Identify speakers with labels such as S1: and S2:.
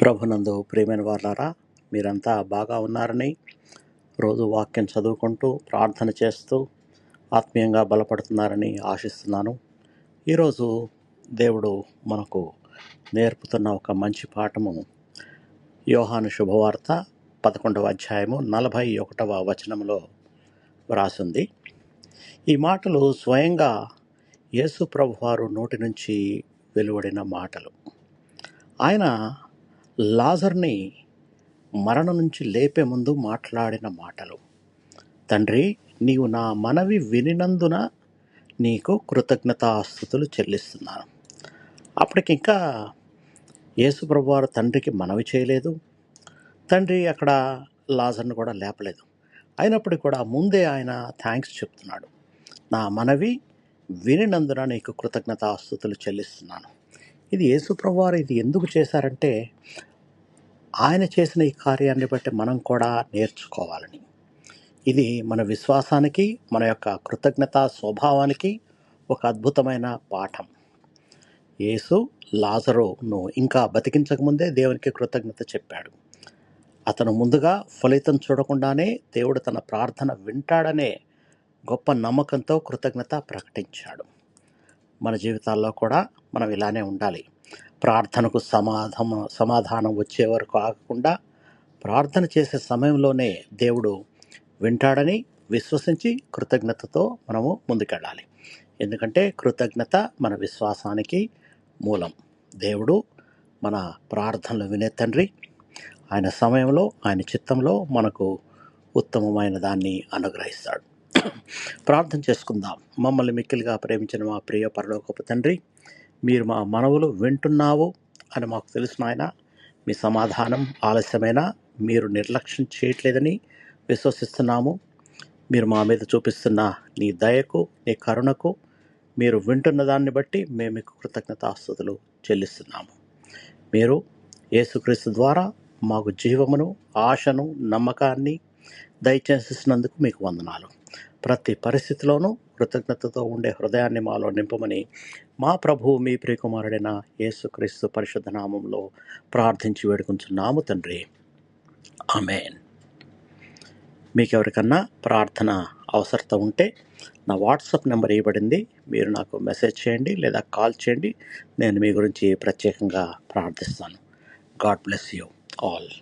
S1: ప్రభునందు ప్రియమైన వారలారా, మీరంతా బాగా ఉన్నారని, రోజు వాక్యం చదువుకుంటూ ప్రార్థన చేస్తూ ఆత్మీయంగా బలపడుతున్నారని ఆశిస్తున్నాను. ఈరోజు దేవుడు మనకు నేర్పుతున్న ఒక మంచి పాఠము యోహాను శుభవార్త 11వ అధ్యాయము 41వ వచనంలో వ్రాసింది. ఈ మాటలు స్వయంగా యేసు ప్రభువారు నోటి నుంచి వెలువడిన మాటలు. ఆయన లాజర్ని మరణం నుంచి లేపే ముందు మాట్లాడిన మాటలు. తండ్రి, నీవు నా మనవి వినినందున నీకు కృతజ్ఞతాస్తుతులు చెల్లిస్తున్నాను. అప్పటికింకా యేసు ప్రభువారు తండ్రికి మనవి చేయలేదు. తండ్రి అక్కడ లాజర్ను కూడా లేపలేదు. అయినప్పటికీ కూడా ముందే ఆయన థ్యాంక్స్ చెప్తున్నాడు. నా మనవి వినినందున నీకు కృతజ్ఞతాస్తుతులు చెల్లిస్తున్నాను. ఇది యేసు ప్రభువారు ఇది ఎందుకు చేశారంటే, ఆయన చేసిన ఈ కార్యాన్ని బట్టి మనం కూడా నేర్చుకోవాలని. ఇది మన విశ్వాసానికి, మన యొక్క కృతజ్ఞతా స్వభావానికి ఒక అద్భుతమైన పాఠం. యేసు లాజరును ఇంకా బతికించకముందే దేవునికి కృతజ్ఞత చెప్పాడు. అతను ముందుగా ఫలితం చూడకుండానే దేవుడు తన ప్రార్థన వింటాడనే గొప్ప నమ్మకంతో కృతజ్ఞత ప్రకటించాడు. మన జీవితాల్లో కూడా మనం ఇలానే ఉండాలి. ప్రార్థనకు సమాధానం వచ్చే వరకు ఆగకుండా ప్రార్థన చేసే సమయంలోనే దేవుడు వింటాడని విశ్వసించి కృతజ్ఞతతో మనము ముందుకెళ్ళాలి. ఎందుకంటే కృతజ్ఞత మన విశ్వాసానికి మూలం. దేవుడు మన ప్రార్థనలు వినే తండ్రి. ఆయన సమయంలో, ఆయన చిత్తంలో మనకు ఉత్తమమైన దాన్ని అనుగ్రహిస్తాడు. ప్రార్థన చేసుకుందాం. మమ్మల్ని మిక్కిలిగా ప్రేమించిన మా ప్రియ పరలోకపు తండ్రి, మీరు మా మనవులు వింటున్నావు అని మాకు తెలుసు నాయన. మీ సమాధానం ఆలస్యమైన మీరు నిర్లక్ష్యం చేయట్లేదని విశ్వసిస్తున్నాము. మీరు మా మీద చూపిస్తున్న నీ దయకు, నీ కరుణకు, మీరు వింటున్న దాన్ని బట్టి మేము మీకు కృతజ్ఞతాస్తుతులు చెల్లిస్తున్నాము. మీరు యేసుక్రీస్తు ద్వారా మాకు జీవమును, ఆశను, నమ్మకాన్ని దయచేసినందుకు మీకు వందనాలు. ప్రతి పరిస్థితిలోనూ కృతజ్ఞతతో ఉండే హృదయాన్ని మాలో నింపమని మా ప్రభువు మీ ప్రియకుమారుడైన యేసుక్రీస్తు పరిశుద్ధ నామంలో ప్రార్థించి వేడుకుంటున్నాము తండ్రి. ఆమేన్. మీకు ఎవరికన్నా ప్రార్థన అవసరత ఉంటే నా వాట్సాప్ నెంబర్ ఇవ్వబడింది. మీరు నాకు మెసేజ్ చేయండి లేదా కాల్ చేయండి. నేను మీ గురించి ప్రత్యేకంగా ప్రార్థిస్తాను. God bless you all.